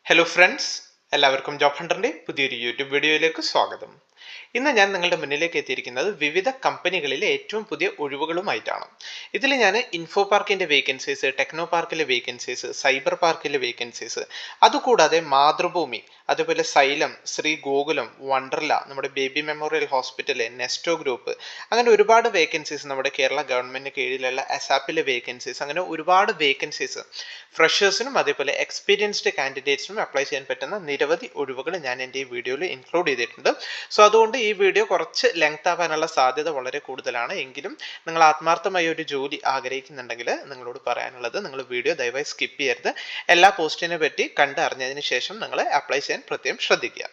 Hello friends, എല്ലാവർക്കും job ഹണ്ടറിന്റെ പുതിയൊരു YouTube വീഡിയോയിലേക്ക് സ്വാഗതം. ഇന്ന് ഞാൻ നിങ്ങളുടെ മുന്നിലേക്ക് എത്തിയിരിക്കുന്നത് വിവിധ കമ്പനികളിലെ ഏറ്റവും പുതിയ ഒഴിവുകളുമായിട്ടാണ്. ഇതിൽ ഞാൻ ഇൻഫോ പാർക്കിന്റെ വേക്കൻസീസ്, ടെക്നോ പാർക്കിലെ വേക്കൻസീസ്, സൈബർ പാർക്കിലെ വേക്കൻസീസ്, അതുകൂടാതെ മാതൃഭൂമി, അതുപോലെ സൈലം, ശ്രീ ഗോകുലം, വണ്ടർല, നമ്മുടെ baby memorial hospital, Nesto group, അങ്ങനെ ഒരുപാട് വേക്കൻസീസ്, നമ്മുടെ കേരള ഗവൺമെന്റിന് കീഴിലുള്ള അസാപ്പിലെ വേക്കൻസീസ്, അങ്ങനെ ഒരുപാട് വേക്കൻസീസ് ഫ്രഷേഴ്സിനും അതേപോലെ എക്സ്പീരിയൻസ്ഡ് കാൻഡിഡേറ്റ്സിനും അപ്ലൈ ചെയ്യാൻ പറ്റുന്ന നിരവധി ഒഴിവുകൾ ഞാൻ എൻ്റെ ഈ വീഡിയോയിൽ ഇൻക്ലൂഡ് ചെയ്തിട്ടുണ്ട്. സോ അതുകൊണ്ട് ഈ വീഡിയോ കുറച്ച് ലെങ്ത് ആവാനുള്ള സാധ്യത വളരെ കൂടുതലാണ്. എങ്കിലും നിങ്ങൾ ആത്മാർത്ഥമായി ഒരു ജോലി ആഗ്രഹിക്കുന്നുണ്ടെങ്കിൽ നിങ്ങളോട് പറയാനുള്ളത്, നിങ്ങൾ വീഡിയോ ദയവായി സ്കിപ്പ് ചെയ്യരുത്. എല്ലാ പോസ്റ്റിനെ പറ്റി കണ്ടറിഞ്ഞതിന് ശേഷം നിങ്ങൾ അപ്ലൈ ചെയ്യാൻ പ്രത്യേകം ശ്രദ്ധിക്കുക.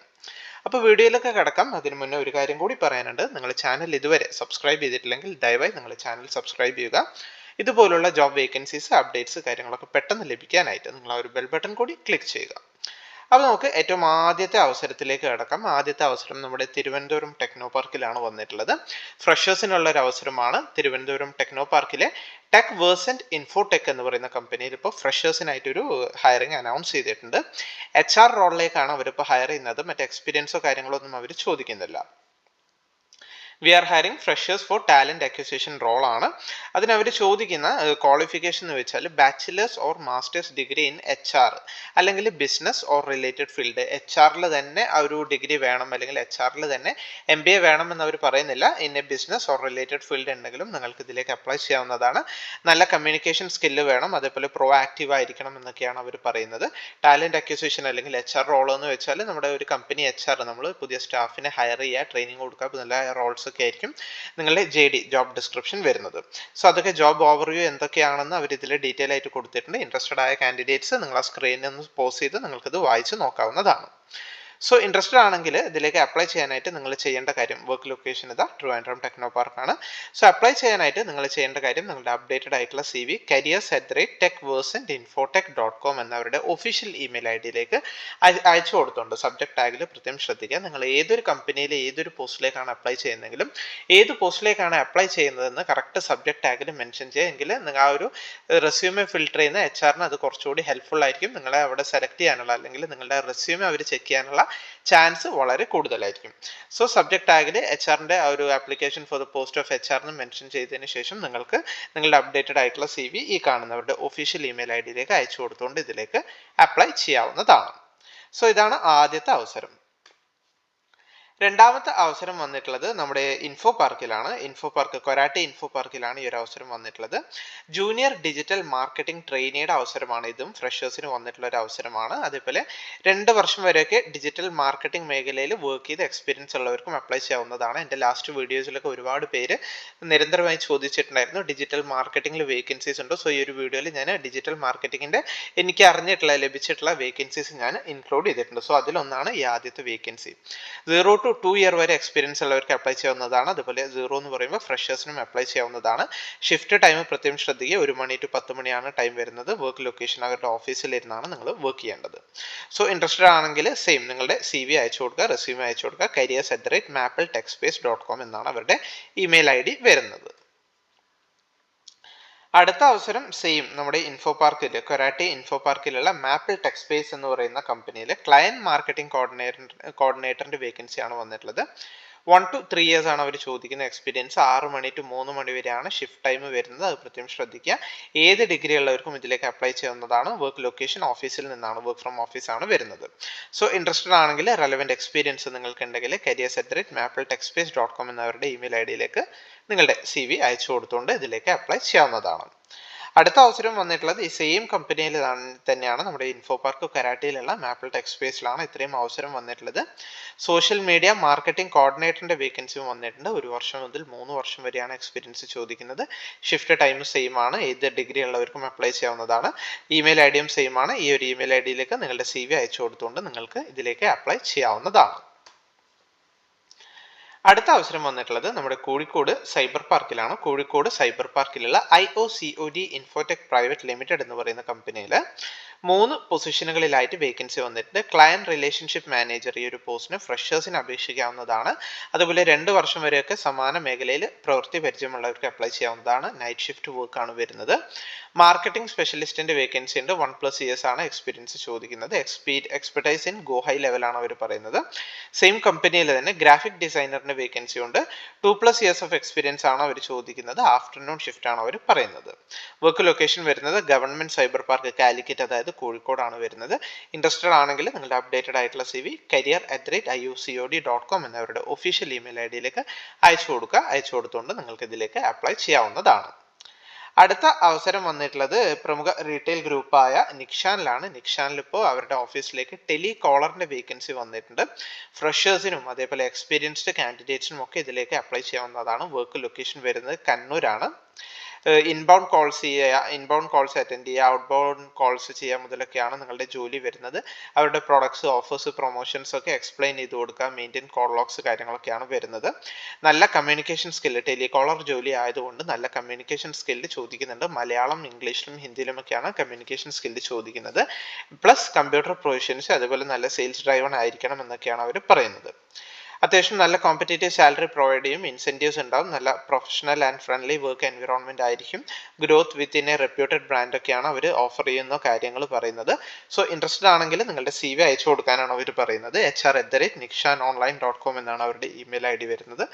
അപ്പോൾ വീഡിയോയിലൊക്കെ കിടക്കാം. അതിന് മുന്നേ ഒരു കാര്യം കൂടി പറയാനുണ്ട്. നിങ്ങൾ ചാനൽ ഇതുവരെ സബ്സ്ക്രൈബ് ചെയ്തിട്ടില്ലെങ്കിൽ ദയവായി നിങ്ങൾ ചാനൽ സബ്സ്ക്രൈബ് ചെയ്യുക. ഇതുപോലുള്ള ജോബ് വേക്കൻസീസ്, അപ്ഡേറ്റ്സ്, കാര്യങ്ങളൊക്കെ പെട്ടെന്ന് ലഭിക്കാനായിട്ട് നിങ്ങൾ ആ ഒരു ബെൽ ബട്ടൺ കൂടി ക്ലിക്ക് ചെയ്യുക. അപ്പോൾ നമുക്ക് ഏറ്റവും ആദ്യത്തെ അവസരത്തിലേക്ക് കിടക്കാം. ആദ്യത്തെ അവസരം നമ്മുടെ തിരുവനന്തപുരം ടെക്നോ പാർക്കിലാണ് വന്നിട്ടുള്ളത്. ഫ്രഷേഴ്സിനുള്ള ഒരു അവസരമാണ്. തിരുവനന്തപുരം ടെക്നോ പാർക്കിലെ ടെക് വേഴ്സന്റ് ഇൻഫോടെക് എന്ന് പറയുന്ന കമ്പനിയിൽ ഇപ്പോൾ ഫ്രഷേഴ്സിനായിട്ടൊരു ഹയറിംഗ് അനൗൺസ് ചെയ്തിട്ടുണ്ട്. HR റോളിലേക്കാണ് അവരിപ്പോൾ ഹയർ ചെയ്യുന്നത്. മറ്റ് എക്സ്പീരിയൻസോ കാര്യങ്ങളോ ഒന്നും അവർ ചോദിക്കുന്നില്ല. We are hiring freshers for talent acquisition role ആണ്. അതിന് അവർ ചോദിക്കുന്ന ക്വാളിഫിക്കേഷൻ എന്ന് വെച്ചാൽ bachelors or masters degree in HR അല്ലെങ്കിൽ business or related field. HR തന്നെ ആ ഒരു ഡിഗ്രി വേണം, അല്ലെങ്കിൽ HR തന്നെ MBA വേണമെന്ന് അവർ പറയുന്നില്ല. In A business or related field ഉണ്ടെങ്കിലും നിങ്ങൾക്ക് ഇതിലേക്ക് അപ്ലൈ ചെയ്യാവുന്നതാണ്. നല്ല കമ്മ്യൂണിക്കേഷൻ സ്കില്ല് വേണം, അതേപോലെ പ്രോ ആക്റ്റീവ് ആയിരിക്കണം എന്നൊക്കെയാണ് അവർ പറയുന്നത്. ടാലന്റ് അക്വിസിഷൻ അല്ലെങ്കിൽ HR റോൾ എന്ന് വെച്ചാൽ നമ്മുടെ ഒരു കമ്പനി HR, നമ്മൾ പുതിയ സ്റ്റാഫിനെ ഹയർ ചെയ്യുക, ട്രെയിനിങ് കൊടുക്കുക, നല്ല റോൾസ് ഒക്കെ ആയിരിക്കും നിങ്ങളുടെ JD ജോബ് ഡിസ്ക്രിപ്ഷൻ വരുന്നത്. സോ അതൊക്കെ ജോബ് ഓവർവ്യൂ എന്തൊക്കെയാണെന്ന് അവർ ഇതിൽ ഡീറ്റെയിൽ ആയിട്ട് കൊടുത്തിട്ടുണ്ട്. ഇൻട്രസ്റ്റഡ് ആയ കാൻഡിഡേറ്റ്സ് നിങ്ങൾ ആ സ്ക്രീനിൽ ഒന്ന് പോസ് ചെയ്ത് നിങ്ങൾക്കിത് വായിച്ച് നോക്കാവുന്നതാണ്. സോ ഇൻട്രസ്റ്റഡ് ആണെങ്കിൽ ഇതിലേക്ക് അപ്ലൈ ചെയ്യാനായിട്ട് നിങ്ങൾ ചെയ്യേണ്ട കാര്യം, വർക്ക് ലൊക്കേഷൻ ഇതാ ട്രിവാൻഡ്രം ടെക്നോ പാർക്കാണ്. സോ അപ്ലൈ ചെയ്യാനായിട്ട് നിങ്ങൾ ചെയ്യേണ്ട കാര്യം, നിങ്ങളുടെ അപ്ഡേറ്റഡ് ആയിട്ടുള്ള CV careers@techversantInfotech.com എന്നവരുടെ ഒഫീഷ്യൽ ഇമെയിൽ IDയിലേക്ക് അയച്ചു കൊടുത്തുണ്ട്. സബ്ജക്ട് ടാഗിൽ പ്രത്യേകം ശ്രദ്ധിക്കുക. നിങ്ങൾ ഏതൊരു കമ്പനിയിലെ ഏതൊരു പോസ്റ്റിലേക്കാണ് അപ്ലൈ ചെയ്യുന്നതെങ്കിലും ഏത് പോസ്റ്റിലേക്കാണ് അപ്ലൈ ചെയ്യുന്നതെന്ന് കറക്റ്റ് സബ്ജക്ട് ടാഗിൽ മെൻഷൻ ചെയ്യുമെങ്കിൽ നിങ്ങൾ ആ ഒരു റെസ്യൂമെ ഫിൽട്ടർ ചെയ്യുന്ന HR അത് കുറച്ചുകൂടി ഹെൽപ്ഫുൾ ആയിരിക്കും. നിങ്ങളെ അവിടെ സെലക്ട് ചെയ്യാനുള്ള, അല്ലെങ്കിൽ നിങ്ങളുടെ റെസ്യൂമെ അവർ ചെക്ക് ചെയ്യാനുള്ള ചാൻസ് വളരെ കൂടുതലായിരിക്കും. സോ സബ്ജക്ട് ടാഗിൽ HR ആ ഒരു application for the post of HR എന്ന് മെൻഷൻ ചെയ്തതിന് ശേഷം നിങ്ങൾക്ക് നിങ്ങളുടെ അപ്ഡേറ്റഡ് ആയിട്ടുള്ള CV ഈ കാണുന്നവരുടെ ഒഫീഷ്യൽ ഇമെയിൽ IDയിലേക്ക് അയച്ചു കൊടുത്തുകൊണ്ട് ഇതിലേക്ക് അപ്ലൈ ചെയ്യാവുന്നതാണ്. സോ ഇതാണ് ആദ്യത്തെ അവസരം. രണ്ടാമത്തെ അവസരം വന്നിട്ടുള്ളത് നമ്മുടെ ഇൻഫോ പാർക്കിലാണ്. കൊരാട്ടെ ഇൻഫോ പാർക്കിലാണ് ഈ ഒരു അവസരം വന്നിട്ടുള്ളത്. ജൂനിയർ ഡിജിറ്റൽ മാർക്കറ്റിംഗ് ട്രെയിനിയുടെ അവസരമാണ്. ഇതും ഫ്രഷേഴ്സിന് വന്നിട്ടുള്ള ഒരു അവസരമാണ്. അതേപോലെ 2 വർഷം വരെയൊക്കെ ഡിജിറ്റൽ മാർക്കറ്റിംഗ് മേഖലയിൽ വർക്ക് ചെയ്ത് എക്സ്പീരിയൻസ് ഉള്ളവർക്കും അപ്ലൈ ചെയ്യാവുന്നതാണ്. എൻ്റെ ലാസ്റ്റ് വീഡിയോസിലൊക്കെ ഒരുപാട് പേര് നിരന്തരമായി ചോദിച്ചിട്ടുണ്ടായിരുന്നു ഡിജിറ്റൽ മാർക്കറ്റിംഗിൽ വേക്കൻസീസ് ഉണ്ടോ. സോ ഈ ഒരു വീഡിയോയിൽ ഞാൻ ഡിജിറ്റൽ മാർക്കറ്റിംഗിൻ്റെ എനിക്ക് ലഭിച്ചിട്ടുള്ള വേക്കൻസീസ് ഞാൻ ഇൻക്ലൂഡ് ചെയ്തിട്ടുണ്ട്. സോ അതിലൊന്നാണ് ഈ ആദ്യത്തെ വേക്കൻസി. 0 to 2 ഇയർ വരെ എക്സ്പീരിയൻസ് ഉള്ളവർക്ക് അപ്ലൈ ചെയ്യാവുന്നതാണ്. അതുപോലെ 0 എന്ന് പറയുമ്പോൾ ഫ്രഷേഴ്സിനും അപ്ലൈ ചെയ്യാവുന്നതാണ്. ഷിഫ്റ്റ് ടൈം പ്രത്യേകം ശ്രദ്ധിക്കുക. 1 മണി to 10 മണിയാണ് ടൈം വരുന്നത്. വർക്ക് ലൊക്കേഷൻ അവരുടെ ഓഫീസിൽ ഇരുന്നാണ് നിങ്ങൾ വർക്ക് ചെയ്യേണ്ടത്. സോ ഇൻട്രസ്റ്റഡ് ആണെങ്കിൽ സെയിം നിങ്ങളുടെ CV അയച്ചു കൊടുക്കുക, റെസ്യൂമെ അയച്ചു കൊടുക്കുക. careers@mapletechspace.com എന്നാണ് അവരുടെ ഇമെയിൽ ID വരുന്നത്. അടുത്ത അവസരം സെയിം നമ്മുടെ കൊരാട്ടെ ഇൻഫോ പാർക്കിലുള്ള മാപ്പിൾ ടെക് സ്പേസ് എന്ന് പറയുന്ന കമ്പനിയിൽ ക്ലയന്റ് മാർക്കറ്റിംഗ് കോർഡിനേറ്ററിന്റെ വേക്കൻസിയാണ് വന്നിട്ടുള്ളത്. 1 to 3 ഇയേഴ്സ് ആണ് അവർ ചോദിക്കുന്ന എക്സ്പീരിയൻസ്. 6 മണി to 3 മണി വരെയാണ് ഷിഫ്റ്റ് ടൈം വരുന്നത്. അത് പ്രത്യേകം ശ്രദ്ധിക്കുക. ഏത് ഡിഗ്രി ഉള്ളവർക്കും ഇതിലേക്ക് അപ്ലൈ ചെയ്യാവുന്നതാണ്. വർക്ക് ലൊക്കേഷൻ ഓഫീസിൽ നിന്നാണ്, വർക്ക് ഫ്രം ഓഫീസാണ് വരുന്നത്. സോ ഇൻട്രസ്റ്റഡ് ആണെങ്കിൽ റെലവെന്റ് എക്സ്പീരിയൻസ് നിങ്ങൾക്ക് ഉണ്ടെങ്കിൽ careers@mapletechspace.com എന്നവരുടെ ഇമെയിൽ IDയിലേക്ക് നിങ്ങളുടെ CV അയച്ചു കൊടുത്തുകൊണ്ട് ഇതിലേക്ക് അപ്ലൈ ചെയ്യാവുന്നതാണ്. അടുത്ത അവസരം വന്നിട്ടുള്ളത് ഈ സെയിം കമ്പനിയിൽ തന്നെയാണ്, നമ്മുടെ ഇൻഫോ പാർക്ക് കരാട്ടയിലുള്ള മാപ്പിൾ ടെക് സ്പേസിലാണ് ഇത്രയും അവസരം വന്നിട്ടുള്ളത്. സോഷ്യൽ മീഡിയ മാർക്കറ്റിംഗ് കോർഡിനേറ്ററിന്റെ വേക്കൻസിയും വന്നിട്ടുണ്ട്. 1 വർഷം മുതൽ 3 വർഷം വരെയാണ് എക്സ്പീരിയൻസ് ചോദിക്കുന്നത്. ഷിഫ്റ്റ് ടൈം സെയിം ആണ്. ഏത് ഡിഗ്രി ഉള്ളവർക്കും അപ്ലൈ ചെയ്യാവുന്നതാണ്. ഇമെയിൽ IDയും സെയിം ആണ്. ഈ ഒരു ഇമെയിൽ IDയിലേക്ക് നിങ്ങളുടെ CV അയച്ചു കൊടുത്തുകൊണ്ട് നിങ്ങൾക്ക് ഇതിലേക്ക് അപ്ലൈ ചെയ്യാവുന്നതാണ്. അടുത്ത അവസരം വന്നിട്ടുള്ളത് നമ്മുടെ കോഴിക്കോട് സൈബർ പാർക്കിലാണ്. കോഴിക്കോട് സൈബർ പാർക്കിലുള്ള IOCOD ഇൻഫോടെക് പ്രൈവറ്റ് ലിമിറ്റഡ് എന്ന് പറയുന്ന കമ്പനിയിൽ 3 പൊസിഷനുകളിലായിട്ട് വേക്കൻസി വന്നിട്ടുണ്ട്. ക്ലയന്റ് റിലേഷൻഷിപ്പ് മാനേജർ ഈ ഒരു പോസ്റ്റിന് ഫ്രഷേഴ്സിന് അപേക്ഷിക്കാവുന്നതാണ്. അതുപോലെ 2 വർഷം വരെയൊക്കെ സമാന മേഖലയിൽ പ്രവൃത്തി പരിചയമുള്ളവർക്ക് അപ്ലൈ ചെയ്യാവുന്നതാണ്. നൈറ്റ് ഷിഫ്റ്റ് വർക്ക് ആണ് വരുന്നത്. മാർക്കറ്റിംഗ് സ്പെഷ്യലിസ്റ്റിന്റെ വേക്കൻസി ഉണ്ട്. 1+ ഇയേഴ്സ് ആണ് എക്സ്പീരിയൻസ് ചോദിക്കുന്നത്. Expertise in go high level ആണ് അവർ പറയുന്നത്. സെയിം കമ്പനിയിൽ തന്നെ ഗ്രാഫിക് ഡിസൈനറിന് വേക്കൻസി ഉണ്ട്. 2+ ഇയേഴ്സ് ഓഫ് എക്സ്പീരിയൻസ് ആണ് അവർ ചോദിക്കുന്നത്. ആഫ്റ്റർനൂൺ ഷിഫ്റ്റ് ആണ് അവർ പറയുന്നത്. വർക്ക് ലൊക്കേഷൻ വരുന്നത് ഗവൺമെന്റ് സൈബർ പാർക്ക് കാലിക്കറ്റ്, അതായത് കോഴിക്കോടാണ് വരുന്നത്. ഇൻട്രസ്റ്റഡ് ആണെങ്കിൽ നിങ്ങളുടെ അപ്ഡേറ്റഡ് ആയിട്ടുള്ള CV career@iocod.com എന്നവരുടെ ഒഫീഷ്യൽ ഇമെയിൽ ഐഡിയിലേക്ക് അയച്ചു കൊടുക്കുക. അയച്ചു കൊടുത്തുകൊണ്ട് നിങ്ങൾക്ക് ഇതിലേക്ക് അപ്ലൈ ചെയ്യാവുന്നതാണ്. അടുത്ത അവസരം വന്നിട്ടുള്ളത് പ്രമുഖ റീറ്റെയിൽ ഗ്രൂപ്പായ നിക്ഷാനിലാണ്. നിക്ഷാനിൽ ഇപ്പോൾ അവരുടെ ഓഫീസിലേക്ക് ടെലികോളറിന്റെ വേക്കൻസി വന്നിട്ടുണ്ട്. ഫ്രഷേഴ്സിനും അതേപോലെ എക്സ്പീരിയൻസ്ഡ് കാൻഡിഡേറ്റ്സിനും ഒക്കെ ഇതിലേക്ക് അപ്ലൈ ചെയ്യാവുന്നതാണ്. വർക്ക് ലൊക്കേഷൻ വരുന്നത് കണ്ണൂരാണ്. ഇൻബൗണ്ട് കോൾസ് അറ്റൻഡ് ചെയ്യുക, ഔട്ട്ബൗണ്ട് കോൾസ് ചെയ്യുക മുതലൊക്കെയാണ് നിങ്ങളുടെ ജോലി വരുന്നത്. അവരുടെ പ്രോഡക്ട്സ്, ഓഫേഴ്സ്, പ്രൊമോഷൻസ് ഒക്കെ എക്സ്പ്ലെയിൻ ചെയ്ത് കൊടുക്കുക, മെയിൻറ്റെയിൻ കോൾ ലോഗ്സ് കാര്യങ്ങളൊക്കെയാണ് വരുന്നത്. നല്ല കമ്മ്യൂണിക്കേഷൻ സ്കില്ല്, ടെലികോളർ ജോലി ആയതുകൊണ്ട് നല്ല കമ്മ്യൂണിക്കേഷൻ സ്കില്ല് ചോദിക്കുന്നുണ്ട്. മലയാളം, ഇംഗ്ലീഷിലും ഹിന്ദിയിലുമൊക്കെയാണ് കമ്മ്യൂണിക്കേഷൻ സ്കില്ല് ചോദിക്കുന്നത്. പ്ലസ് കമ്പ്യൂട്ടർ പ്രൊഫഷൻസ്, അതുപോലെ നല്ല സെയിൽസ് ഡ്രൈവൺ ആയിരിക്കണം എന്നൊക്കെയാണ് അവർ പറയുന്നത്. അത്യാവശ്യം നല്ല കോമ്പറ്റേറ്റീവ് സാലറി പ്രൊവൈഡ് ചെയ്യും. ഇൻസെൻറ്റീവ്സ് ഉണ്ടാവും. നല്ല professional and friendly work environment ആയിരിക്കും. Growth within a reputed brand ഒക്കെയാണ് അവർ ഓഫർ ചെയ്യുന്ന കാര്യങ്ങൾ പറയുന്നത്. സോ ഇൻട്രസ്റ്റഡ് ആണെങ്കിൽ നിങ്ങളുടെ CV അയച്ചു കൊടുക്കാനാണ് അവർ പറയുന്നത്. HR@nikshanonline.com എന്നാണ് അവരുടെ ഇമെയിൽ ID വരുന്നത്.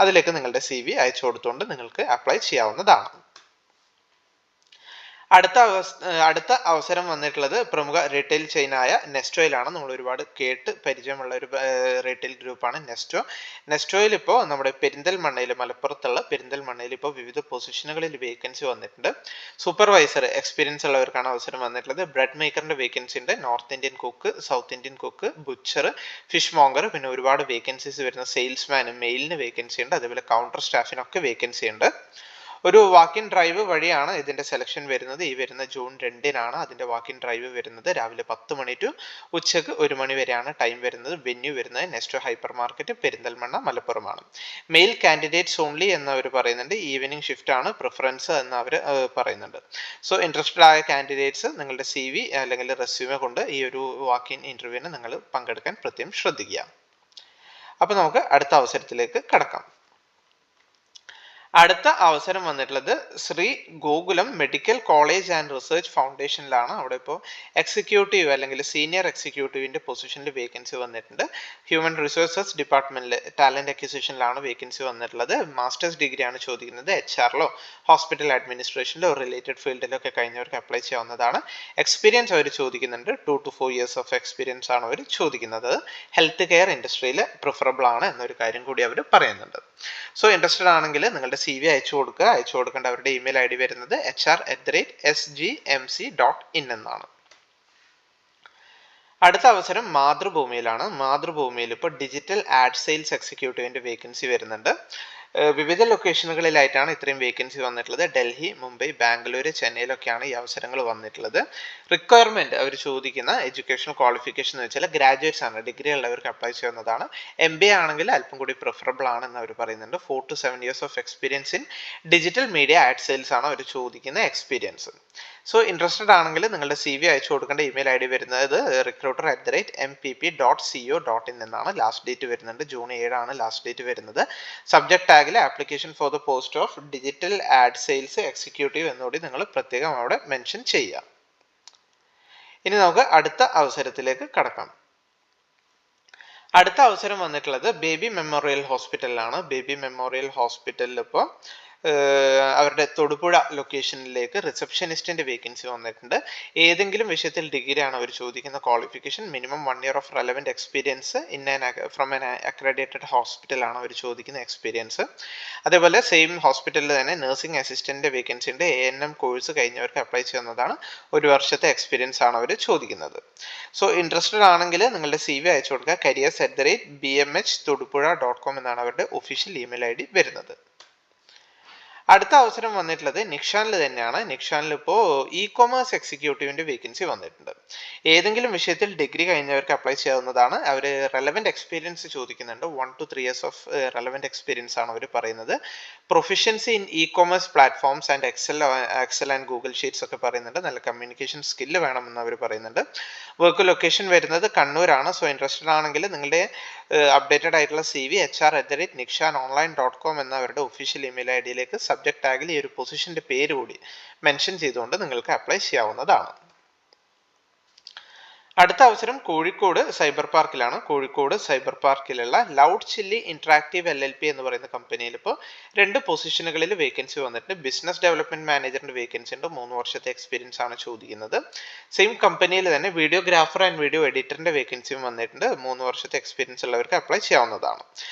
അതിലേക്ക് നിങ്ങളുടെ CV അയച്ചു കൊടുത്തുകൊണ്ട് നിങ്ങൾക്ക് അപ്ലൈ ചെയ്യാവുന്നതാണ്. അടുത്ത അവസരം വന്നിട്ടുള്ളത് പ്രമുഖ റീറ്റെയിൽ ചെയിനായ നെസ്റ്റോയിലാണ്. നമ്മൾ ഒരുപാട് കേട്ട് പരിചയമുള്ള ഒരു റീറ്റെയിൽ ഗ്രൂപ്പാണ് നെസ്റ്റോ. നെസ്റ്റോയിൽ ഇപ്പോൾ നമ്മുടെ പെരിന്തൽമണ്ണയിൽ, മലപ്പുറത്തുള്ള പെരിന്തൽമണ്ണയിൽ ഇപ്പോൾ വിവിധ പൊസിഷനുകളിൽ വേക്കൻസി വന്നിട്ടുണ്ട്. സൂപ്പർവൈസർ എക്സ്പീരിയൻസ് ഉള്ളവർക്കാണ് അവസരം വന്നിട്ടുള്ളത്. ബ്രെഡ് മേക്കറിന്റെ വേക്കൻസി ഉണ്ട്. North Indian cook, south Indian cook, butcher, fish monger, പിന്നെ ഒരുപാട് വേക്കൻസീസ് വരുന്ന സെയിൽസ്മാൻ മെയിലിന് വേക്കൻസി ഉണ്ട്. അതുപോലെ കൗണ്ടർ സ്റ്റാഫിനൊക്കെ വേക്കൻസി ഉണ്ട്. ഒരു വാക്കിൻ ഡ്രൈവ് വഴിയാണ് ഇതിന്റെ സെലക്ഷൻ വരുന്നത്. ഈ വരുന്ന ജൂൺ 2-നാണ് അതിന്റെ വാക്കിൻ ഡ്രൈവ് വരുന്നത്. രാവിലെ 10 മണി ടു ഉച്ചക്ക് 1 മണി വരെയാണ് ടൈം വരുന്നത്. വെന്യൂ വരുന്നത് നെസ്റ്റോ ഹൈപ്പർ മാർക്കറ്റ്, പെരിന്തൽമണ്ണ, മലപ്പുറമാണ്. മെയിൽ കാൻഡിഡേറ്റ്സ് ഓൺലി എന്നവർ പറയുന്നുണ്ട്. ഈവനിങ് ഷിഫ്റ്റ് ആണ് പ്രിഫറൻസ് എന്ന് അവർ പറയുന്നുണ്ട്. സോ ഇൻട്രസ്റ്റഡ് ആയ കാൻഡിഡേറ്റ്സ് നിങ്ങളുടെ CV അല്ലെങ്കിൽ റെസ്യൂമെ കൊണ്ട് ഈ ഒരു വാക്കിൻ ഇന്റർവ്യൂവിന് നിങ്ങൾ പങ്കെടുക്കാൻ പ്രത്യേകം ശ്രദ്ധിക്കുക. അപ്പോൾ നമുക്ക് അടുത്ത അവസരത്തിലേക്ക് കടക്കാം. അടുത്ത അവസരം വന്നിട്ടുള്ളത് Sree Gokulam medical college and research ഫൗണ്ടേഷനിലാണ്. അവിടെ ഇപ്പോൾ എക്സിക്യൂട്ടീവ് അല്ലെങ്കിൽ സീനിയർ എക്സിക്യൂട്ടീവിന്റെ പൊസിഷനിൽ വേക്കൻസി വന്നിട്ടുണ്ട്. ഹ്യൂമൻ റിസോഴ്സസ് ഡിപ്പാർട്ട്മെന്റിൽ ടാലന്റ് അക്വിസിഷനിലാണ് വേക്കൻസി വന്നിട്ടുള്ളത്. മാസ്റ്റേഴ്സ് ഡിഗ്രിയാണ് ചോദിക്കുന്നത്. HR-ലോ ഹോസ്പിറ്റൽ അഡ്മിനിസ്ട്രേഷനിലോ റിലേറ്റഡ് ഫീൽഡിലൊക്കെ കഴിഞ്ഞവർക്ക് അപ്ലൈ ചെയ്യാവുന്നതാണ്. എക്സ്പീരിയൻസ് അവർ ചോദിക്കുന്നുണ്ട്. 2 to 4 ഇയേഴ്സ് ഓഫ് എക്സ്പീരിയൻസ് ആണ് അവർ ചോദിക്കുന്നത്. ഹെൽത്ത് കെയർ ഇൻഡസ്ട്രിയിൽ പ്രിഫറബിൾ ആണ് എന്നൊരു കാര്യം കൂടി അവർ പറയുന്നുണ്ട്. സോ ഇൻട്രസ്റ്റഡ് ആണെങ്കിൽ നിങ്ങളുടെ CV അയച്ചു കൊടുക്കുക. അയച്ചു കൊടുക്കേണ്ട അവരുടെ ഇമെയിൽ ID വരുന്നത് HR@sgmc.in എന്നാണ്. അടുത്ത അവസരം മാതൃഭൂമിയിലാണ്. മാതൃഭൂമിയിൽ ഇപ്പോൾ ഡിജിറ്റൽ ആഡ് സെയിൽസ് എക്സിക്യൂട്ടീവിന്റെ വേക്കൻസി വരുന്നുണ്ട്. വിവിധ ലൊക്കേഷനുകളിലായിട്ടാണ് ഇത്രയും വേക്കൻസി വന്നിട്ടുള്ളത്. ഡൽഹി, മുംബൈ, ബാംഗ്ലൂർ, ചെന്നൈയിലൊക്കെയാണ് ഈ അവസരങ്ങൾ വന്നിട്ടുള്ളത്. റിക്വയർമെന്റ് അവർ ചോദിക്കുന്ന എഡ്യൂക്കേഷണൽ ക്വാളിഫിക്കേഷൻ എന്ന് വെച്ചാൽ ഗ്രാജുവേറ്റ്സ് ആണ്, ഡിഗ്രി ഉള്ളവർക്ക് അപ്ലൈ ചെയ്യുന്നതാണ്. MBA ആണെങ്കിൽ അല്പം കൂടി പ്രിഫറബിൾ ആണെന്ന് അവർ പറയുന്നുണ്ട്. 4 to 7 years of experience in digital media add sales ആണ് അവർ ചോദിക്കുന്ന എക്സ്പീരിയൻസ്. സോ ഇൻട്രസ്റ്റഡ് ആണെങ്കിൽ നിങ്ങളുടെ CV അയച്ചു കൊടുക്കേണ്ട ഇമെയിൽ ID വരുന്നത് recruiter@mpp.co.in എന്നാണ്. ലാസ്റ്റ് ഡേറ്റ് വരുന്നുണ്ട് ജൂൺ 7 ലാസ്റ്റ് ഡേറ്റ് വരുന്നത്. സബ്ജക്ട് ടാഗിൽ application for the post of digital ad sales executive എന്നുകൂടി നിങ്ങൾ പ്രത്യേകം അവിടെ മെൻഷൻ ചെയ്യുക. ഇനി നമുക്ക് അടുത്ത അവസരത്തിലേക്ക് കടക്കാം. അടുത്ത അവസരം വന്നിട്ടുള്ളത് ബേബി മെമ്മോറിയൽ ഹോസ്പിറ്റലിലാണ്. ബേബി മെമ്മോറിയൽ ഹോസ്പിറ്റലിൽ ഇപ്പോൾ അവരുടെ തൊടുപുഴ ലൊക്കേഷനിലേക്ക് റിസപ്ഷനിസ്റ്റിന്റെ വേക്കൻസി വന്നിട്ടുണ്ട്. ഏതെങ്കിലും വിഷയത്തിൽ ഡിഗ്രിയാണ് അവർ ചോദിക്കുന്ന qualification. Minimum 1 year of relevant experience from an accredited ഹോസ്പിറ്റലാണ് അവർ ചോദിക്കുന്ന എക്സ്പീരിയൻസ്. അതേപോലെ സെയിം ഹോസ്പിറ്റലിൽ തന്നെ നഴ്സിംഗ് അസിസ്റ്റന്റിന്റെ വേക്കൻസി ഉണ്ട്. ANM കോഴ്സ് കഴിഞ്ഞവർക്ക് അപ്ലൈ ചെയ്യുന്നതാണ്. 1 വർഷത്തെ എക്സ്പീരിയൻസ് ആണ് അവർ ചോദിക്കുന്നത്. സോ ഇൻട്രസ്റ്റഡ് ആണെങ്കിൽ നിങ്ങളുടെ CV അയച്ചു കൊടുക്കുക. careers@bmh.തൊടുപുഴ.com എന്നാണ് അവരുടെ ഒഫീഷ്യൽ ഇമെയിൽ ID വരുന്നത്. അടുത്ത അവസരം വന്നിട്ടുള്ളത് നിക്ഷാനിൽ തന്നെയാണ്. നിക്ഷാനിൽ ഇപ്പോൾ ഇ-കൊമേഴ്സ് എക്സിക്യൂട്ടീവിന്റെ വേക്കൻസി വന്നിട്ടുണ്ട്. ഏതെങ്കിലും വിഷയത്തിൽ ഡിഗ്രി കഴിഞ്ഞവർക്ക് അപ്ലൈ ചെയ്യാവുന്നതാണ്. അവർ റെലവൻറ്റ് എക്സ്പീരിയൻസ് ചോദിക്കുന്നുണ്ട്. 1 to 3 years of relevant experience ആണ് അവർ പറയുന്നത്. Proficiency in e-commerce platforms and Excel and Google sheets ഒക്കെ പറയുന്നുണ്ട്. നല്ല കമ്മ്യൂണിക്കേഷൻ സ്കില്ല് വേണമെന്ന് അവർ പറയുന്നുണ്ട്. വർക്ക് ലൊക്കേഷൻ വരുന്നത് കണ്ണൂരാണ്. സോ ഇൻട്രസ്റ്റഡ് ആണെങ്കിൽ നിങ്ങളുടെ അപ്ഡേറ്റഡ് ആയിട്ടുള്ള CV hr@nikshanonline.com എന്ന അവരുടെ ഒഫീഷ്യൽ ഇമെയിൽ ID സബ്ജക്ട് ടാഗിൽ ഈ ഒരു പൊസിഷന്റെ പേര് കൂടി മെൻഷൻ ചെയ്തുകൊണ്ട് നിങ്ങൾക്ക് അപ്ലൈ ചെയ്യാവുന്നതാണ്. അടുത്ത അവസരം കോഴിക്കോട് സൈബർ പാർക്കിലാണ്. കോഴിക്കോട് സൈബർ പാർക്കിലുള്ള ലൗഡ് ചില്ലി ഇന്ററാക്റ്റീവ് LLP എന്ന് പറയുന്ന കമ്പനിയിൽ ഇപ്പോൾ 2 പൊസിഷനുകളിൽ വേക്കൻസി വന്നിട്ടുണ്ട്. ബിസിനസ് ഡെവലപ്മെന്റ് മാനേജറിന്റെ വേക്കൻസി ഉണ്ട്. 3 വർഷത്തെ എക്സ്പീരിയൻസ് ആണ് ചോദിക്കുന്നത്. സെയിം കമ്പനിയിൽ തന്നെ വീഡിയോഗ്രാഫർ ആൻഡ് വീഡിയോ എഡിറ്ററിന്റെ വേക്കൻസിയും വന്നിട്ടുണ്ട്. 3 വർഷത്തെ എക്സ്പീരിയൻസ് ഉള്ളവർക്ക് അപ്ലൈ ചെയ്യാവുന്നതാണ്.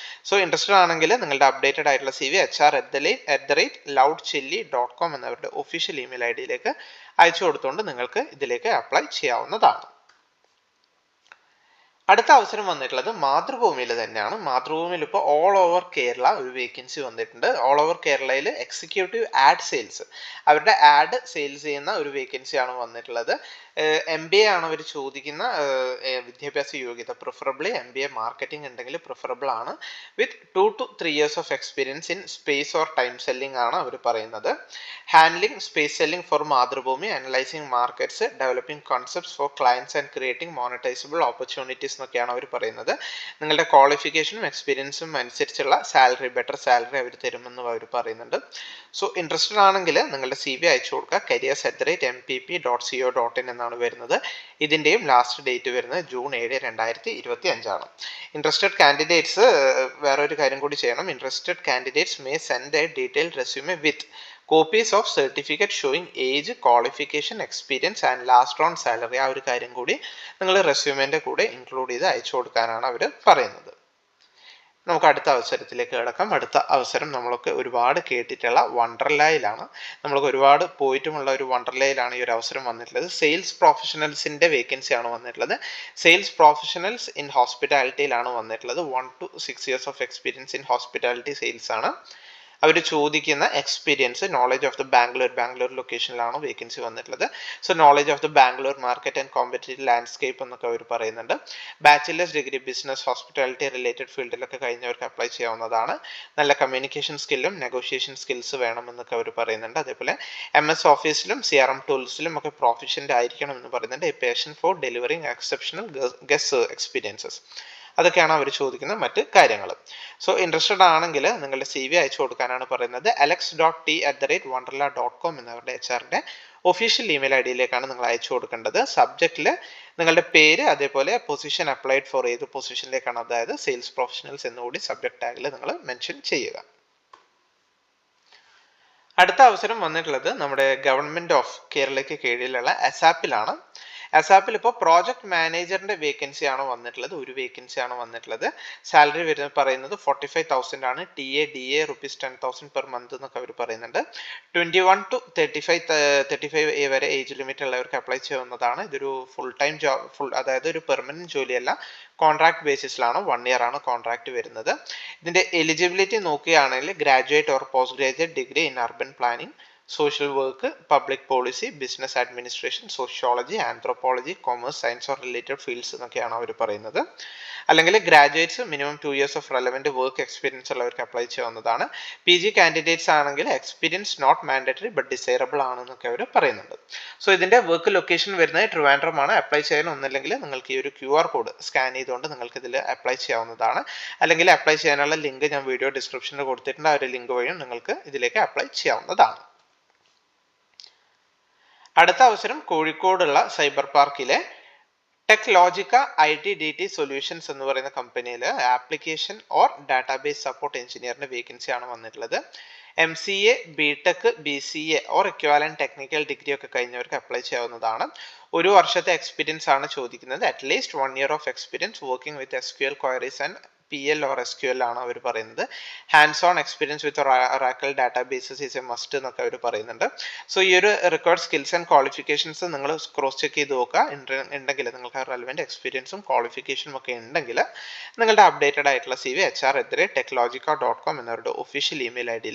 സോ ഇൻട്രസ്റ്റഡ് ആണെങ്കിൽ നിങ്ങളുടെ അപ്ഡേറ്റഡ് ആയിട്ടുള്ള CV hr@loudchilli.com എന്നവരുടെ ഒഫീഷ്യൽ ഇമെയിൽ ID അയച്ചു കൊടുത്തുകൊണ്ട് നിങ്ങൾക്ക് ഇതിലേക്ക് അപ്ലൈ ചെയ്യാവുന്നതാണ്. അടുത്ത അവസരം വന്നിട്ടുള്ളത് മാതൃഭൂമിയിൽ തന്നെയാണ്. മാതൃഭൂമിയിൽ ഇപ്പോൾ ഓൾ ഓവർ കേരള ഒരു വേക്കൻസി വന്നിട്ടുണ്ട്. ഓൾ ഓവർ കേരളയിൽ എക്സിക്യൂട്ടീവ് ആഡ് സെയിൽസ്, അവരുടെ ആഡ് സെയിൽസ് ചെയ്യുന്ന ഒരു വേക്കൻസിയാണ് വന്നിട്ടുള്ളത്. MBA ആണ് അവർ ചോദിക്കുന്ന വിദ്യാഭ്യാസ യോഗ്യത. പ്രിഫറബിളി MBA മാർക്കറ്റിംഗ് ഉണ്ടെങ്കിൽ പ്രിഫറബിൾ ആണ്. With 2 to 3 years of experience in space or time selling ആണ് അവർ പറയുന്നത്. Handling space selling for Mathrubhumi, analysing markets, developing concepts for clients and creating monetisable opportunities എന്നൊക്കെയാണ് അവർ പറയുന്നത്. നിങ്ങളുടെ ക്വാളിഫിക്കേഷനും എക്സ്പീരിയൻസും അനുസരിച്ചുള്ള സാലറി, ബെറ്റർ സാലറി അവർ തരുമെന്ന് അവർ പറയുന്നുണ്ട്. സോ ഇൻട്രസ്റ്റഡ് ആണെങ്കിൽ നിങ്ങളുടെ CV അയച്ചു കൊടുക്കുക. careers@mpp.co.in എന്നാണ് വരുന്നത്. ഇതിൻ്റെയും ലാസ്റ്റ് ഡേറ്റ് വരുന്നത് June 7, 2025 ആണ്. ഇൻട്രസ്റ്റഡ് കാൻഡിഡേറ്റ്സ് വേറൊരു കാര്യം കൂടി ചെയ്യണം. Interested candidates may send A detailed resume with copies of certificate showing age, qualification, experience and last round salary. ആ ഒരു കാര്യം കൂടി നിങ്ങൾ റെസ്യൂമെൻ്റെ കൂടെ ഇൻക്ലൂഡ് ചെയ്ത് അയച്ചു കൊടുക്കാനാണ് അവർ പറയുന്നത്. നമുക്ക് അടുത്ത അവസരത്തിലേക്ക് കിടക്കാം. അടുത്ത അവസരം നമ്മളൊക്കെ ഒരുപാട് കേട്ടിട്ടുള്ള വണ്ടർലായിലാണ്. നമ്മൾക്ക് ഒരുപാട് പോയിട്ടുമുള്ള ഒരു വണ്ടർലയിലാണ് ഈ ഒരു അവസരം വന്നിട്ടുള്ളത്. സെയിൽസ് പ്രൊഫഷണൽസിൻ്റെ വേക്കൻസി ആണ് വന്നിട്ടുള്ളത്. സെയിൽസ് പ്രൊഫഷണൽസ് ഇൻ ഹോസ്പിറ്റാലിറ്റിയിലാണ് വന്നിട്ടുള്ളത്. 1 to 6 years of experience in hospitality sales ആണ് അവർ ചോദിക്കുന്ന. Experience knowledge of the Bangalore ലൊക്കേഷനിലാണ് വേക്കൻസി വന്നിട്ടുള്ളത്. So knowledge of the Bangalore market and competitive landscape എന്നൊക്കെ അവർ പറയുന്നുണ്ട്. Bachelors degree business hospitality related ഫീൽഡിലൊക്കെ കഴിഞ്ഞവർക്ക് അപ്ലൈ ചെയ്യാവുന്നതാണ്. നല്ല കമ്മ്യൂണിക്കേഷൻ സ്കില്ലും നെഗോഷിയേഷൻ സ്കിൽസ് വേണമെന്നൊക്കെ അവർ പറയുന്നുണ്ട്. അതേപോലെ MS ഓഫീസിലും CRM ടൂൾസിലും ഒക്കെ പ്രൊഫിഷ്യൻ്റ് ആയിരിക്കണം എന്ന് പറയുന്നുണ്ട്. A passion for delivering exceptional guest experiences, അതൊക്കെയാണ് അവർ ചോദിക്കുന്ന മറ്റ് കാര്യങ്ങൾ. സോ ഇൻട്രസ്റ്റഡ് ആണെങ്കിൽ നിങ്ങളുടെ CV അയച്ചു കൊടുക്കാനാണ് പറയുന്നത്. alex.t@wonderla.com എന്നവരുടെ HR official email ID നിങ്ങൾ അയച്ചു കൊടുക്കേണ്ടത്. സബ്ജക്റ്റിൽ നിങ്ങളുടെ പേര്, അതേപോലെ പൊസിഷൻ അപ്ലൈഡ് ഫോർ ഏത് പൊസിഷനിലേക്കാണ്, അതായത് സെയിൽസ് പ്രൊഫഷണൽസ് എന്നുകൂടി സബ്ജക്ട് ടാഗിൽ നിങ്ങൾ മെൻഷൻ ചെയ്യുക. അടുത്ത അവസരം വന്നിട്ടുള്ളത് നമ്മുടെ ഗവൺമെന്റ് ഓഫ് കേരളയ്ക്ക് കീഴിലുള്ള ASAPലാണ്. ASAPൽ ഇപ്പോൾ പ്രോജക്ട് മാനേജറിന്റെ വേക്കൻസി ആണ് വന്നിട്ടുള്ളത്. ഒരു വേക്കൻസി ആണ് വന്നിട്ടുള്ളത്. സാലറി വരുന്നത് പറയുന്നത് 45,000 ആണ്. TA DA ₹10,000 പെർ മന്ത് എന്നൊക്കെ അവർ പറയുന്നുണ്ട്. 21 to 35 വരെ ഏജ് ലിമിറ്റ് ഉള്ളവർക്ക് അപ്ലൈ ചെയ്യാവുന്നതാണ്. ഇതൊരു ഫുൾ ടൈം ജോബ്, അതായത് ഒരു പെർമനന്റ് ജോലിയല്ല, കോൺട്രാക്ട് ബേസിസിലാണ്. 1 year ആണ് കോൺട്രാക്ട് വരുന്നത്. ഇതിന്റെ എലിജിബിലിറ്റി നോക്കുകയാണെങ്കിൽ graduate or post graduate degree in urban planning, social work, public policy, business administration, sociology, anthropology, commerce, science or related fields എന്നൊക്കെയാണ് അവർ പറയുന്നത്. അല്ലെങ്കിൽ graduates minimum 2 years of relevant work experience ഉള്ളവർക്ക് apply ചെയ്യാവുന്നതാണ്. PG candidates ആണെങ്കിൽ experience not mandatory but desirable ആണെന്നൊക്കെ അവർ പറയുന്നുണ്ട്. സോ ഇതിന്റെ വർക്ക് ലൊക്കേഷൻ വരുന്നത് ട്രിവാൻഡ്രം ആണ്. അപ്ലൈ ചെയ്യാൻ ഒന്നില്ലെങ്കിൽ നിങ്ങൾക്ക് ഈ ഒരു QR കോഡ് സ്കാൻ ചെയ്തുകൊണ്ട് നിങ്ങൾക്ക് ഇതിൽ അപ്ലൈ ചെയ്യാവുന്നതാണ്. അല്ലെങ്കിൽ അപ്ലൈ ചെയ്യാനുള്ള ലിങ്ക് ഞാൻ വീഡിയോ ഡിസ്ക്രിപ്ഷനിൽ കൊടുത്തിട്ടുണ്ട്. ആ ഒരു ലിങ്ക് വഴിയും നിങ്ങൾക്ക് ഇതിലേക്ക് അപ്ലൈ ചെയ്യാവുന്നതാണ്. അടുത്ത അവസരം കോഴിക്കോടുള്ള സൈബർ പാർക്കിലെ ടെക്ലോജിക്ക ITDT സൊല്യൂഷൻസ് എന്ന് പറയുന്ന കമ്പനിയിൽ ആപ്ലിക്കേഷൻ ഓർ ഡാറ്റാബേസ് സപ്പോർട്ട് എഞ്ചിനീയറിന്റെ വേക്കൻസി ആണ് വന്നിട്ടുള്ളത്. MCA, BTech, BCA or equivalent technical degree ഒക്കെ കഴിഞ്ഞവർക്ക് അപ്ലൈ ചെയ്യാവുന്നതാണ്. 1 വർഷത്തെ എക്സ്പീരിയൻസ് ആണ് ചോദിക്കുന്നത്. At least 1 year of experience working with SQL queries and PL or SQL ആണ് അവർ പറയുന്നത്. Hands on experience with Oracle databases is a must എന്നൊക്കെ അവർ പറയുന്നുണ്ട്. സോ ഈ ഒരു റെക്കോർഡ് സ്കിൽസ് ആൻഡ് ക്വാളിഫിക്കേഷൻസ് നിങ്ങൾ ക്രോസ് ചെക്ക് ചെയ്ത് നോക്കുക. ഉണ്ടെങ്കിൽ നിങ്ങൾക്ക് റെലവൻറ്റ് എക്സ്പീരിയൻസും ക്വാളിഫിക്കേഷനും ഒക്കെ ഉണ്ടെങ്കിൽ നിങ്ങളുടെ അപ്ഡേറ്റഡ് ആയിട്ടുള്ള CV hr@techlogica.com എന്നവരുടെ ഒഫീഷ്യൽ ഇമെയിൽ ID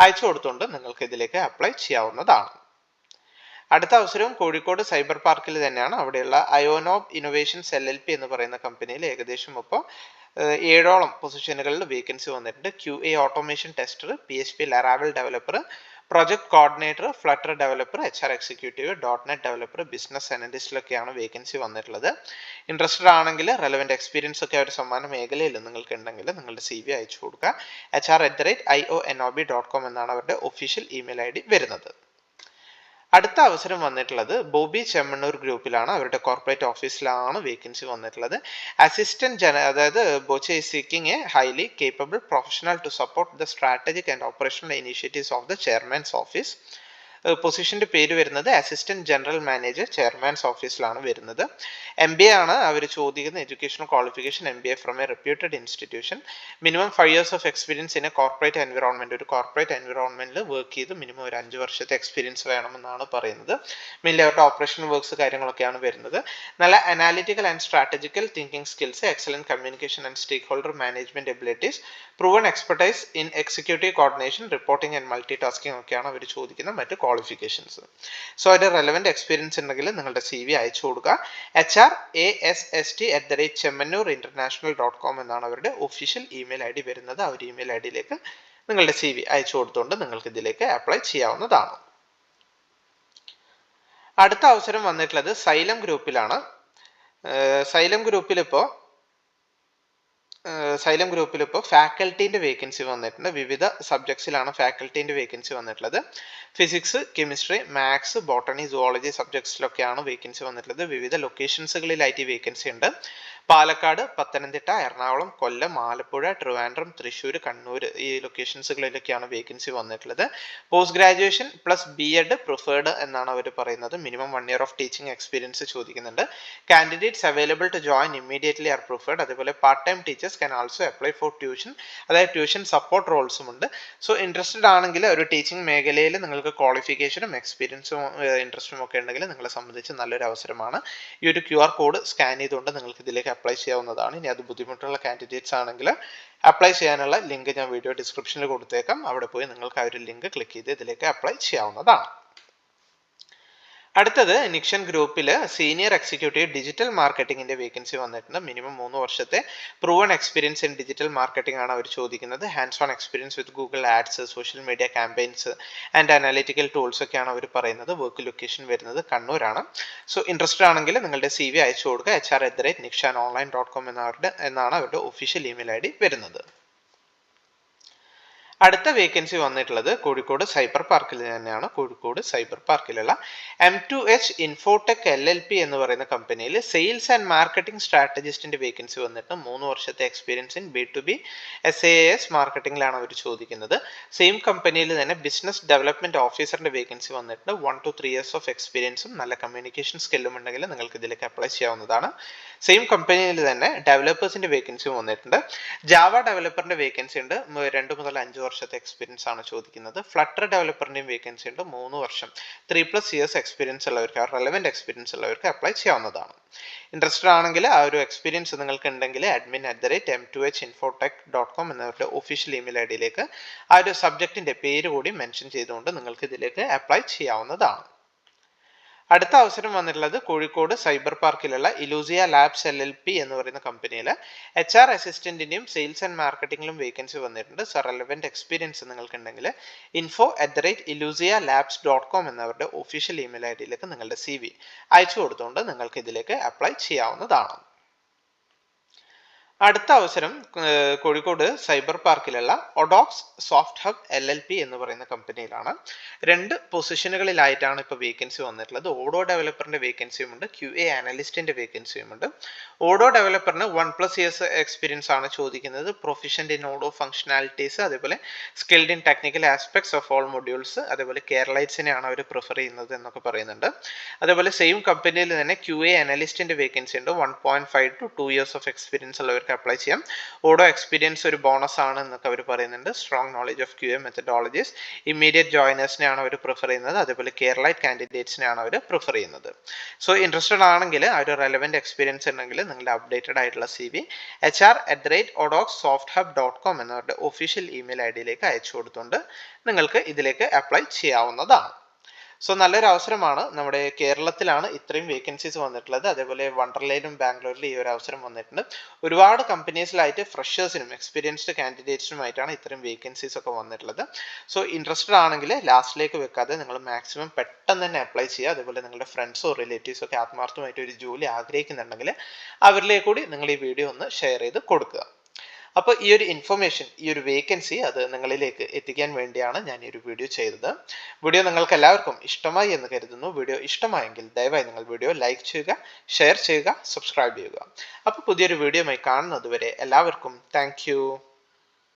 അയച്ചു കൊടുത്തുകൊണ്ട് നിങ്ങൾക്ക് ഇതിലേക്ക് അപ്ലൈ ചെയ്യാവുന്നതാണ്. അടുത്ത അവസരവും കോഴിക്കോട് സൈബർ പാർക്കിൽ തന്നെയാണ്. അവിടെയുള്ള അയോനോബ് ഇന്നോവേഷൻസ് LLP എന്ന് പറയുന്ന കമ്പനിയിൽ ഏകദേശം ഇപ്പോൾ 7ഓളം പൊസിഷനുകളിൽ വേക്കൻസി വന്നിട്ടുണ്ട്. QA automation tester, PHP Laravel developer, project coordinator, flutter developer, HR executive, .NET developer, business അനലിസ്റ്റിലൊക്കെയാണ് വേക്കൻസി വന്നിട്ടുള്ളത്. ഇൻട്രസ്റ്റഡ് ആണെങ്കിൽ റെലവെന്റ് എക്സ്പീരിയൻസ് ഒക്കെ ഒരു സമാന മേഖലയിൽ നിങ്ങൾക്ക് ഉണ്ടെങ്കിൽ നിങ്ങളുടെ CV അയച്ചു കൊടുക്കുക. HR@ionob.com എന്നാണ് അവരുടെ ഒഫീഷ്യൽ ഇമെയിൽ ID വരുന്നത്. അടുത്ത അവസരം വന്നിട്ടുള്ളത് ബോബി ചെമ്മണ്ണൂർ ഗ്രൂപ്പിലാണ്. അവരുടെ കോർപ്പറേറ്റ് ഓഫീസിലാണ് വേക്കൻസി വന്നിട്ടുള്ളത്. അതായത് Boche is seeking a highly capable professional to support the strategic and operational initiatives of the chairman's office. പൊസിഷന്റെ പേര് വരുന്നത് അസിസ്റ്റന്റ് ജനറൽ മാനേജർ, ചെയർമാൻസ് ഓഫീസിലാണ് വരുന്നത്. MBA ആണ് അവർ ചോദിക്കുന്ന educational qualification, MBA from A reputed institution. Minimum 5 years of experience in A corporate environment. ഒരു corporate എൻവിറോൺമെന്റിൽ work ചെയ്ത് മിനിമം ഒരു 5 വർഷത്തെ എക്സ്പീരിയൻസ് വേണമെന്നാണ് പറയുന്നത്. മെയിൻലി അവരുടെ ഓപ്പറേഷണൽ വർക്ക്സ് കാര്യങ്ങളൊക്കെയാണ് വരുന്നത്. നല്ല analytical and strategical thinking skills, excellent communication and stakeholder management abilities, proven expertise in executive coordination, reporting and multitasking ഒക്കെയാണ് അവർ ചോദിക്കുന്ന മറ്റ് ക്വാളിഫിക്കേഷൻസ്. സോ അതിന്റെ റെലവെന്റ് എക്സ്പീരിയൻസ് ഉണ്ടെങ്കിൽ നിങ്ങളുടെ CV അയച്ചു കൊടുക്കുക. HRASST@chemannurinternational.com എന്നാണ് അവരുടെ ഒഫീഷ്യൽ ഇമെയിൽ ID വരുന്നത്. ആ ഒരു ഇമെയിൽ IDയിലേക്ക് നിങ്ങളുടെ CV അയച്ചു കൊടുത്തുകൊണ്ട് നിങ്ങൾക്ക് ഇതിലേക്ക് അപ്ലൈ ചെയ്യാവുന്നതാണ്. അടുത്ത അവസരം വന്നിട്ടുള്ളത് സൈലം ഗ്രൂപ്പിലാണ്. സൈലം ഗ്രൂപ്പിൽ ഇപ്പോൾ ഫാക്കൽറ്റീൻ്റെ വേക്കൻസി വന്നിട്ടുണ്ട്. വിവിധ സബ്ജക്ട്സിലാണ് ഫാക്കൽറ്റീൻ്റെ വേക്കൻസി വന്നിട്ടുള്ളത്. Physics, chemistry, maths, botany, zoology സബ്ജക്ട്സിലൊക്കെയാണ് വേക്കൻസി വന്നിട്ടുള്ളത്. വിവിധ ലൊക്കേഷൻസുകളിലായിട്ട് വേക്കൻസി ഉണ്ട്. പാലക്കാട്, പത്തനംതിട്ട, എറണാകുളം, കൊല്ലം, ആലപ്പുഴ, ട്രിവാൻഡ്രം, തൃശ്ശൂർ, കണ്ണൂർ ഈ ലൊക്കേഷൻസുകളിലൊക്കെയാണ് വേക്കൻസി വന്നിട്ടുള്ളത്. Post graduation plus B.Ed preferred എന്നാണ് അവർ പറയുന്നത്. മിനിമം 1 year ഓഫ് ടീച്ചിങ് എക്സ്പീരിയൻസ് ചോദിക്കുന്നുണ്ട്. Candidates available to join immediately are preferred. അതുപോലെ part time teachers can also apply for tuition, അതായത് ട്യൂഷൻ സപ്പോർട്ട് റോൾസും ഉണ്ട്. സോ ഇൻട്രസ്റ്റഡ് ആണെങ്കിൽ ഒരു ടീച്ചിങ് മേഖലയിൽ നിങ്ങൾക്ക് ക്വാളിഫിക്കേഷനും എക്സ്പീരിയൻസും ഇൻട്രസ്റ്റും ഒക്കെ ഉണ്ടെങ്കിൽ നിങ്ങളെ സംബന്ധിച്ച് നല്ലൊരു അവസരമാണ്. ഈ ഒരു QR കോഡ് സ്കാൻ ചെയ്തുകൊണ്ട് നിങ്ങൾക്ക് ഇതിലേക്ക് അപ്ലൈ ചെയ്യാവുന്നതാണ്. ഇനി അത് ബുദ്ധിമുട്ടുള്ള കാൻഡിഡേറ്റ്സ് ആണെങ്കിൽ അപ്ലൈ ചെയ്യാനുള്ള ലിങ്ക് ഞാൻ വീഡിയോ ഡിസ്ക്രിപ്ഷനിൽ കൊടുത്തേക്കാം. അവിടെ പോയി നിങ്ങൾക്ക് ആ ഒരു ലിങ്ക് ക്ലിക്ക് ചെയ്ത് ഇതിലേക്ക് അപ്ലൈ ചെയ്യാവുന്നതാണ്. അടുത്തത് നിക്ഷൻ ഗ്രൂപ്പിൽ സീനിയർ എക്സിക്യൂട്ടീവ് ഡിജിറ്റൽ മാർക്കറ്റിംഗിന്റെ വേക്കൻസി വന്നിട്ടുണ്ട്. മിനിമം 3 വർഷത്തെ proven experience in digital marketing ആണ് അവർ ചോദിക്കുന്നത്. Hands on experience with Google ads, social media campaigns and analytical tools ഒക്കെയാണ് അവർ പറയുന്നത്. വർക്ക് ലൊക്കേഷൻ വരുന്നത് കണ്ണൂരാണ്. സോ ഇൻട്രസ്റ്റഡ് ആണെങ്കിൽ നിങ്ങളുടെ CV അയച്ചു കൊടുക്കുക. HR@nikshanonline.com എന്നാണ് അവരുടെ ഒഫീഷ്യൽ ഇമെയിൽ ID വരുന്നത്. അടുത്ത വേക്കൻസി വന്നിട്ടുള്ളത് കോഴിക്കോട് സൈബർ പാർക്കിൽ തന്നെയാണ്. കോഴിക്കോട് സൈബർ പാർക്കിലുള്ള M2H ഇൻഫോടെക് LLP എന്ന് പറയുന്ന കമ്പനിയിൽ സെയിൽസ് ആൻഡ് മാർക്കറ്റിംഗ് സ്ട്രാറ്റജിസ്റ്റിന്റെ വേക്കൻസി വന്നിട്ട് 3 വർഷത്തെ എക്സ്പീരിയൻസ് ഇൻ B2B SAS മാർക്കറ്റിംഗിലാണ് അവർ ചോദിക്കുന്നത്. സെയിം കമ്പനിയിൽ തന്നെ ബിസിനസ് ഡെവലപ്മെന്റ് ഓഫീസറിന്റെ വേക്കൻസി വന്നിട്ടുണ്ട്. 1 to 3 years ഓഫ് എക്സ്പീരിയൻസും നല്ല കമ്മ്യൂണിക്കേഷൻ സ്കില്ലും ഉണ്ടെങ്കിൽ നിങ്ങൾക്ക് ഇതിലേക്ക് അപ്ലൈ ചെയ്യാവുന്നതാണ്. സെയിം കമ്പനിയിൽ തന്നെ ഡെവലപ്പേഴ്സിന്റെ വേക്കൻസി വന്നിട്ടുണ്ട്. ജാവ ഡെവലപ്പറിന്റെ വേക്കൻസി ഉണ്ട്. 2 മുതൽ 5 വർഷത്തെ എക്സ്പീരിയൻസ് ആണ് ചോദിക്കുന്നത്. ഫ്ലട്ടർ ഡെവലപ്പറിന്റെയും വേക്കൻസി ഉണ്ട്. 3 വർഷം 3+ years എക്സ്പീരിയൻസ് ഉള്ളവർക്ക്, റെലവെന്റ് എക്സ്പീരിയൻസ് ഉള്ളവർക്ക് അപ്ലൈ ചെയ്യാവുന്നതാണ്. ഇൻട്രസ്റ്റഡ് ആണെങ്കിൽ ആ ഒരു എക്സ്പീരിയൻസ് നിങ്ങൾക്ക് ഉണ്ടെങ്കിൽ admin@m2hinfotech.com എന്നവരുടെ ഒഫീഷ്യൽ ഇമെയിൽ IDയിലേക്ക് ആ ഒരു സബ്ജക്റ്റിന്റെ പേര് കൂടി മെൻഷൻ ചെയ്തുകൊണ്ട് നിങ്ങൾക്ക് ഇതിലേക്ക് അപ്ലൈ ചെയ്യാവുന്നതാണ്. അടുത്ത അവസരം വന്നിട്ടുള്ളത് കോഴിക്കോട് സൈബർ പാർക്കിലുള്ള ഇലൂസിയ ലാബ്സ് LLP എന്ന് പറയുന്ന കമ്പനിയിൽ HR അസിസ്റ്റന്റിന്റെയും സെയിൽസ് ആൻഡ് മാർക്കറ്റിംഗിലും വേക്കൻസി വന്നിട്ടുണ്ട്. സോ റെലവെന്റ് എക്സ്പീരിയൻസ് നിങ്ങൾക്ക് ഉണ്ടെങ്കിൽ info@ilusialabs.com എന്നവരുടെ ഒഫീഷ്യൽ ഇമെയിൽ IDയിലേക്ക് നിങ്ങളുടെ CV അയച്ചു കൊടുത്തുകൊണ്ട് നിങ്ങൾക്ക് ഇതിലേക്ക് അപ്ലൈ ചെയ്യാവുന്നതാണ്. അടുത്ത അവസരം കോഴിക്കോട് സൈബർ പാർക്കിലുള്ള ഒഡോക്സ് സോഫ്റ്റ് ഹബ് LLP എന്ന് പറയുന്ന കമ്പനിയിലാണ്. 2 പൊസിഷനുകളിലായിട്ടാണ് ഇപ്പോൾ വേക്കൻസി വന്നിട്ടുള്ളത്. ഓഡോ ഡെവലപ്പറിന്റെ വേക്കൻസിയും ഉണ്ട്, QA അനലിസ്റ്റിന്റെ വേക്കൻസിയും ഉണ്ട്. ഓഡോ ഡെവലപ്പറിന് 1+ years എക്സ്പീരിയൻസ് ആണ് ചോദിക്കുന്നത്. പ്രൊഫിഷ്യന്റ് ഇൻ ഓഡോ ഫംഗ്ഷനാലിറ്റീസ്, അതേപോലെ skilled in technical aspects of all modules, അതേപോലെ കേരളൈറ്റ്സിനെയാണ് അവർ പ്രിഫർ ചെയ്യുന്നത് എന്നൊക്കെ പറയുന്നുണ്ട്. അതേപോലെ സെയിം കമ്പനിയിൽ തന്നെ QA അനലിസ്റ്റിന്റെ വേക്കൻസി ഉണ്ട്. 1.5 to 2 years ഓഫ് എക്സ്പീരിയൻസ് ഉള്ളവർക്ക് അപ്ലൈ ചെയ്യാം. ഓഡോ എക്സ്പീരിയൻസ് ഒരു ബോണസ് ആണ് എന്നൊക്കെ അവർ പറയുന്നുണ്ട്. Strong knowledge of QA methodologies, immediate ജോയിനേഴ്സിനെയാണ് അവർ പ്രിഫർ ചെയ്യുന്നത്. അതേപോലെ കേരളൈറ്റ് കാൻഡിഡേറ്റ്സിനെയാണ് അവർ പ്രിഫർ ചെയ്യുന്നത്. സോ ഇൻട്രസ്റ്റഡ് ആണെങ്കിൽ ആ ഒരു റെലവെന്റ് എക്സ്പീരിയൻസ് ഉണ്ടെങ്കിൽ നിങ്ങളുടെ അപ്ഡേറ്റഡ് ആയിട്ടുള്ള CV HR@odocsofthub.com എന്നവരുടെ ഒഫീഷ്യൽ ഇമെയിൽ IDയിലേക്ക് അയച്ചു കൊടുത്തുകൊണ്ട് നിങ്ങൾക്ക് ഇതിലേക്ക് അപ്ലൈ ചെയ്യാവുന്നതാണ്. സോ നല്ലൊരു അവസരമാണ്. നമ്മുടെ കേരളത്തിലാണ് ഇത്രയും വേക്കൻസീസ് വന്നിട്ടുള്ളത്. അതേപോലെ വണ്ടർലയിലും ബാംഗ്ലൂരിലും ഈ ഒരു അവസരം വന്നിട്ടുണ്ട്. ഒരുപാട് കമ്പനീസിലായിട്ട് ഫ്രഷേഴ്സിനും എക്സ്പീരിയൻസ്ഡ് കാൻഡിഡേറ്റ്സിനുമായിട്ടാണ് ഇത്രയും വേക്കൻസീസ് ഒക്കെ വന്നിട്ടുള്ളത്. സോ ഇൻട്രസ്റ്റഡ് ആണെങ്കിൽ ലാസ്റ്റിലേക്ക് വെക്കാതെ നിങ്ങൾ മാക്സിമം പെട്ടെന്ന് തന്നെ അപ്ലൈ ചെയ്യുക. അതേപോലെ നിങ്ങളുടെ ഫ്രണ്ട്സോ റിലേറ്റീവ്സോ ഒക്കെ ആത്മാർത്ഥമായിട്ട് ഒരു ജോലി ആഗ്രഹിക്കുന്നുണ്ടെങ്കിൽ അവരിലേക്ക് കൂടി നിങ്ങൾ ഈ വീഡിയോ ഒന്ന് ഷെയർ ചെയ്ത് കൊടുക്കുക. അപ്പോൾ ഈ ഒരു ഇൻഫർമേഷൻ, ഈ ഒരു വേക്കൻസി അത് നിങ്ങളിലേക്ക് എത്തിക്കാൻ വേണ്ടിയാണ് ഞാൻ ഈ ഒരു വീഡിയോ ചെയ്തത്. വീഡിയോ നിങ്ങൾക്ക് എല്ലാവർക്കും ഇഷ്ടമായി എന്ന് കരുതുന്നു. വീഡിയോ ഇഷ്ടമായെങ്കിൽ ദയവായി നിങ്ങൾ വീഡിയോ ലൈക്ക് ചെയ്യുക, ഷെയർ ചെയ്യുക, സബ്സ്ക്രൈബ് ചെയ്യുക. അപ്പോൾ പുതിയൊരു വീഡിയോയുമായി കാണുന്നത് വരെ എല്ലാവർക്കും താങ്ക്